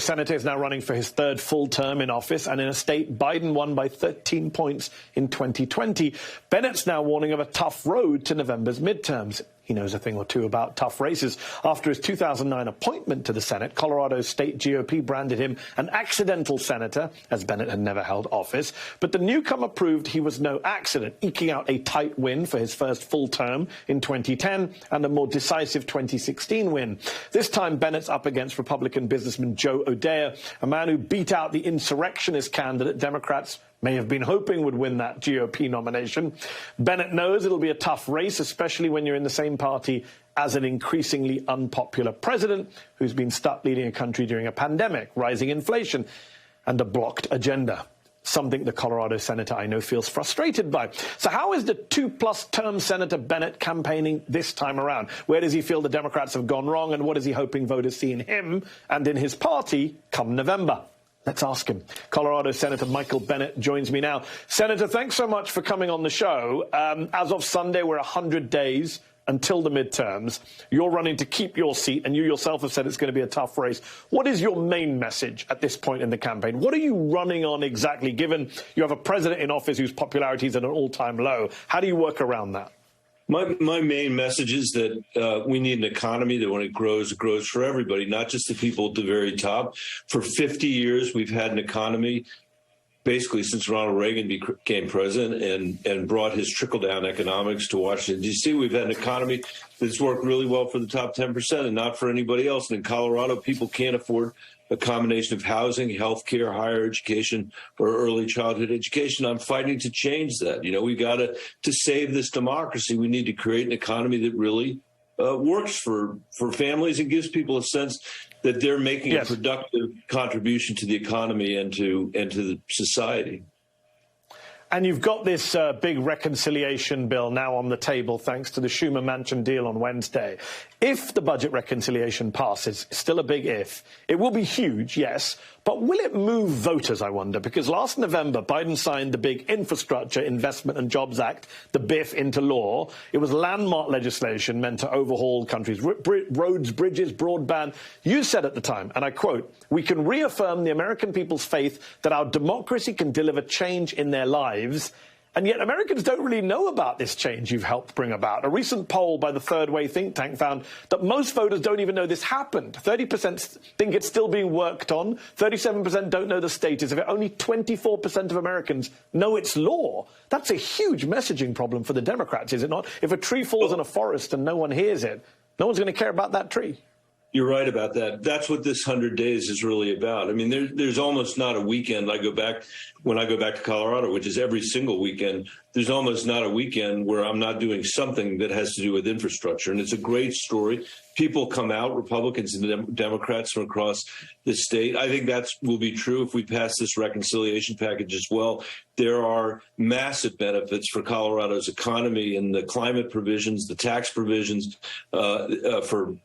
Senator is now running for his third full term in office, and in a state Biden won by 13 points in 2020. Bennett's now warning of a tough road to November's midterms. He knows a thing or two about tough races. After his 2009 appointment to the Senate, Colorado's state GOP branded him an accidental senator, as Bennet had never held office. But the newcomer proved he was no accident, eking out a tight win for his first full term in 2010 and a more decisive 2016 win. This time, Bennett's up against Republican businessman Joe O'Dea, a man who beat out the insurrectionist candidate Democrats may have been hoping would win that GOP nomination. Bennet knows it'll be a tough race, especially when you're in the same party as an increasingly unpopular president who's been stuck leading a country during a pandemic, rising inflation, and a blocked agenda. Something the Colorado senator I know feels frustrated by. So how is the 2+ term Senator Bennet campaigning this time around? Where does he feel the Democrats have gone wrong, and what is he hoping voters see in him and in his party come November? Let's ask him. Colorado Senator Michael Bennet joins me now. Senator, thanks so much for coming on the show. As of Sunday, we're 100 days until the midterms. You're running to keep your seat, and you yourself have said it's going to be a tough race. What is your main message at this point in the campaign? What are you running on exactly, given you have a president in office whose popularity is at an all-time low? How do you work around that? My main message is that we need an economy that when it grows for everybody, not just the people at the very top. For 50 years, we've had an economy, basically since Ronald Reagan became president and brought his trickle-down economics to Washington, D.C. We've had an economy that's worked really well for the top 10% and not for anybody else. And in Colorado, people can't afford a combination of housing, health care, higher education, or early childhood education. I'm fighting to change that. You know, we got to save this democracy. We need to create an economy that really works for families and gives people a sense that they're making a productive contribution to the economy and to the society. And you've got this big reconciliation bill now on the table, thanks to the Schumer-Manchin deal on Wednesday. If the budget reconciliation passes, still a big if, it will be huge, yes, but will it move voters, I wonder? Because last November, Biden signed the big Infrastructure Investment and Jobs Act, the BIF, into law. It was landmark legislation meant to overhaul the country's roads, bridges, broadband. You said at the time, and I quote, "We can reaffirm the American people's faith that our democracy can deliver change in their lives." And yet Americans don't really know about this change you've helped bring about. A recent poll by the Third Way think tank found that most voters don't even know this happened. 30% think it's still being worked on. 37% don't know the status of it. Only 24% of Americans know it's law. That's a huge messaging problem for the Democrats, is it not? If a tree falls in a forest and no one hears it, no one's going to care about that tree. You're right about that. That's what this 100 days is really about. I mean, there's almost not a weekend. When I go back to Colorado, which is every single weekend, there's almost not a weekend where I'm not doing something that has to do with infrastructure. And it's a great story. People come out, Republicans and Democrats from across the state. I think that will be true if we pass this reconciliation package as well. There are massive benefits for Colorado's economy and the climate provisions, the tax provisions for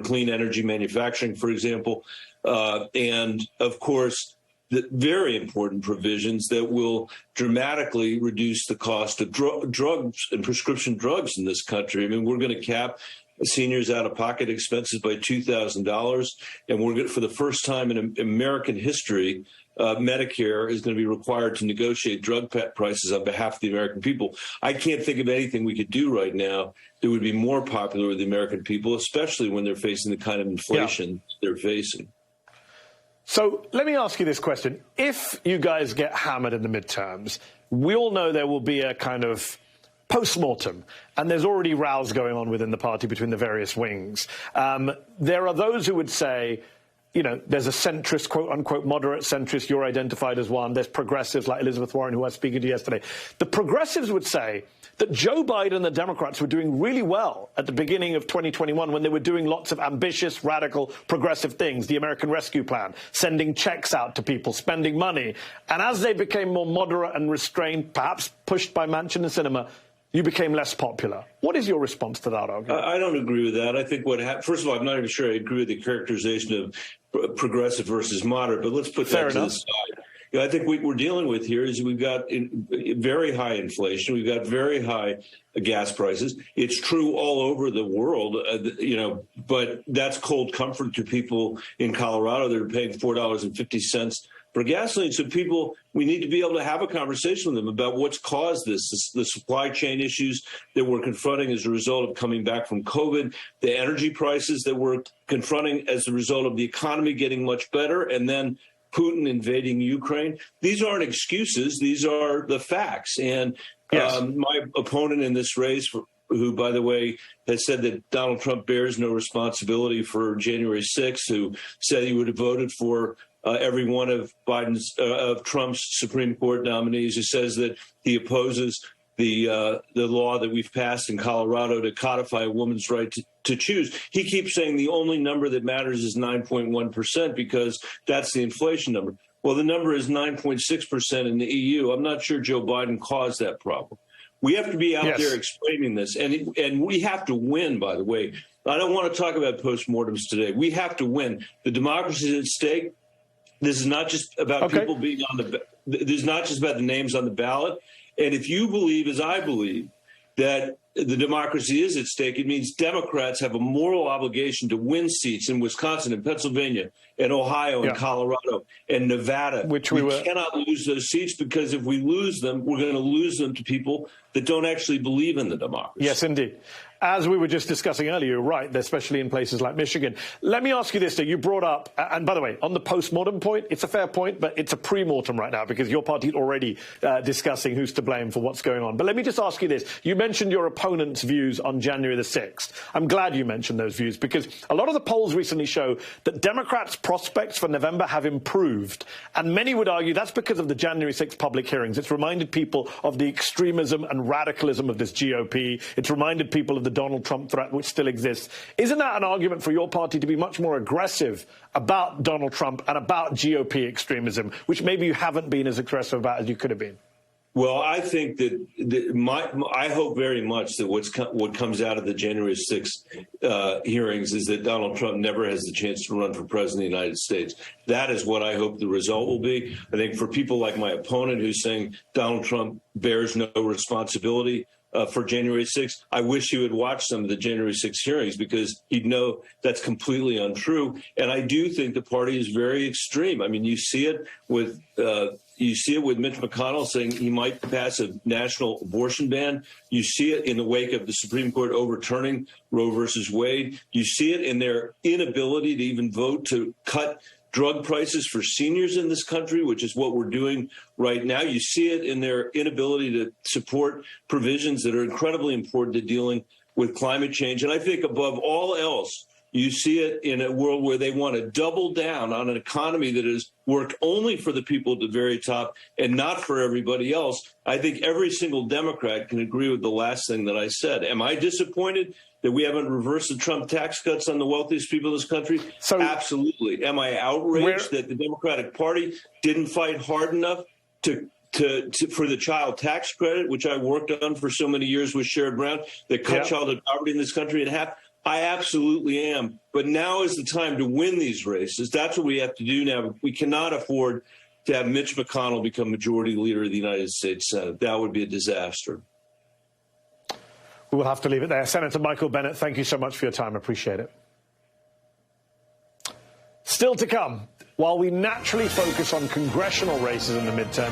clean energy manufacturing, for example, and of course, the very important provisions that will dramatically reduce the cost of drugs and prescription drugs in this country. I mean, we're going to cap seniors' out-of-pocket expenses by $2,000, and we're going to, for the first time in American history, Medicare is going to be required to negotiate drug prices on behalf of the American people. I can't think of anything we could do right now that would be more popular with the American people, especially when they're facing the kind of inflation they're facing. So let me ask you this question. If you guys get hammered in the midterms, we all know there will be a kind of PostMortem, and there's already rows going on within the party between the various wings. There are those who would say, you know, there's a centrist, quote unquote, moderate centrist. You're identified as one. There's progressives like Elizabeth Warren, who I was speaking to yesterday. The progressives would say that Joe Biden and the Democrats were doing really well at the beginning of 2021 when they were doing lots of ambitious, radical, progressive things, the American Rescue Plan, sending checks out to people, spending money. And as they became more moderate and restrained, perhaps pushed by Manchin and Sinema, you became less popular. What is your response to that argument? I don't agree with that. I think first of all, I'm not even sure I agree with the characterization of progressive versus moderate, but let's put that to the side. I think what we're dealing with here is we've got very high inflation. We've got very high gas prices. It's true all over the world, but that's cold comfort to people in Colorado that are paying $4.50 for gasoline. So we need to be able to have a conversation with them about what's caused this, the supply chain issues that we're confronting as a result of coming back from COVID, the energy prices that we're confronting as a result of the economy getting much better, and then Putin invading Ukraine. These aren't excuses. These are the facts. And yes. My opponent in this race, who, by the way, has said that Donald Trump bears no responsibility for January 6th, who said he would have voted for every one of Trump's Supreme Court nominees, who says that he opposes the law that we've passed in Colorado to codify a woman's right to choose. He keeps saying the only number that matters is 9.1% because that's the inflation number. Well, the number is 9.6% in the EU. I'm not sure Joe Biden caused that problem. We have to be out there explaining this, and we have to win, by the way. I don't want to talk about postmortems today. We have to win. The democracy is at stake. This is not just about people being on the – this is not just about the names on the ballot. And if you believe, as I believe, that the democracy is at stake, it means Democrats have a moral obligation to win seats in Wisconsin and Pennsylvania and Ohio and Colorado and Nevada. Which we cannot lose those seats, because if we lose them, we're going to lose them to people that don't actually believe in the democracy. Yes, indeed. As we were just discussing earlier, you're right, especially in places like Michigan. Let me ask you this, though. You brought up, and by the way, on the post-mortem point, it's a fair point, but it's a pre-mortem right now because your party's already discussing who's to blame for what's going on. But let me just ask you this. You mentioned your opponent's views on January the 6th. I'm glad you mentioned those views because a lot of the polls recently show that Democrats' prospects for November have improved. And many would argue that's because of the January 6th public hearings. It's reminded people of the extremism and radicalism of this GOP. It's reminded people of the Donald Trump threat, which still exists. Isn't that an argument for your party to be much more aggressive about Donald Trump and about GOP extremism, which maybe you haven't been as aggressive about as you could have been? Well, I think that I hope very much that what comes out of the January 6th hearings is that Donald Trump never has the chance to run for president of the United States. That is what I hope the result will be. I think for people like my opponent who's saying Donald Trump bears no responsibility for January 6th, I wish he would watch some of the January 6th hearings because he'd know that's completely untrue. And I do think the party is very extreme. I mean, you see it with Mitch McConnell saying he might pass a national abortion ban. You see it in the wake of the Supreme Court overturning Roe versus Wade. You see it in their inability to even vote to cut drug prices for seniors in this country, which is what we're doing right now. You see it in their inability to support provisions that are incredibly important to dealing with climate change. And I think above all else, you see it in a world where they want to double down on an economy that has worked only for the people at the very top and not for everybody else. I think every single Democrat can agree with the last thing that I said. Am I disappointed that we haven't reversed the Trump tax cuts on the wealthiest people in this country? So, absolutely. Am I outraged that the Democratic Party didn't fight hard enough for the child tax credit, which I worked on for so many years with Sherrod Brown, that cut childhood poverty in this country in half? I absolutely am. But now is the time to win these races. That's what we have to do now. We cannot afford to have Mitch McConnell become majority leader of the United States Senate. That would be a disaster. We will have to leave it there. Senator Michael Bennet, thank you so much for your time. Appreciate it. Still to come, while we naturally focus on congressional races in the midterm,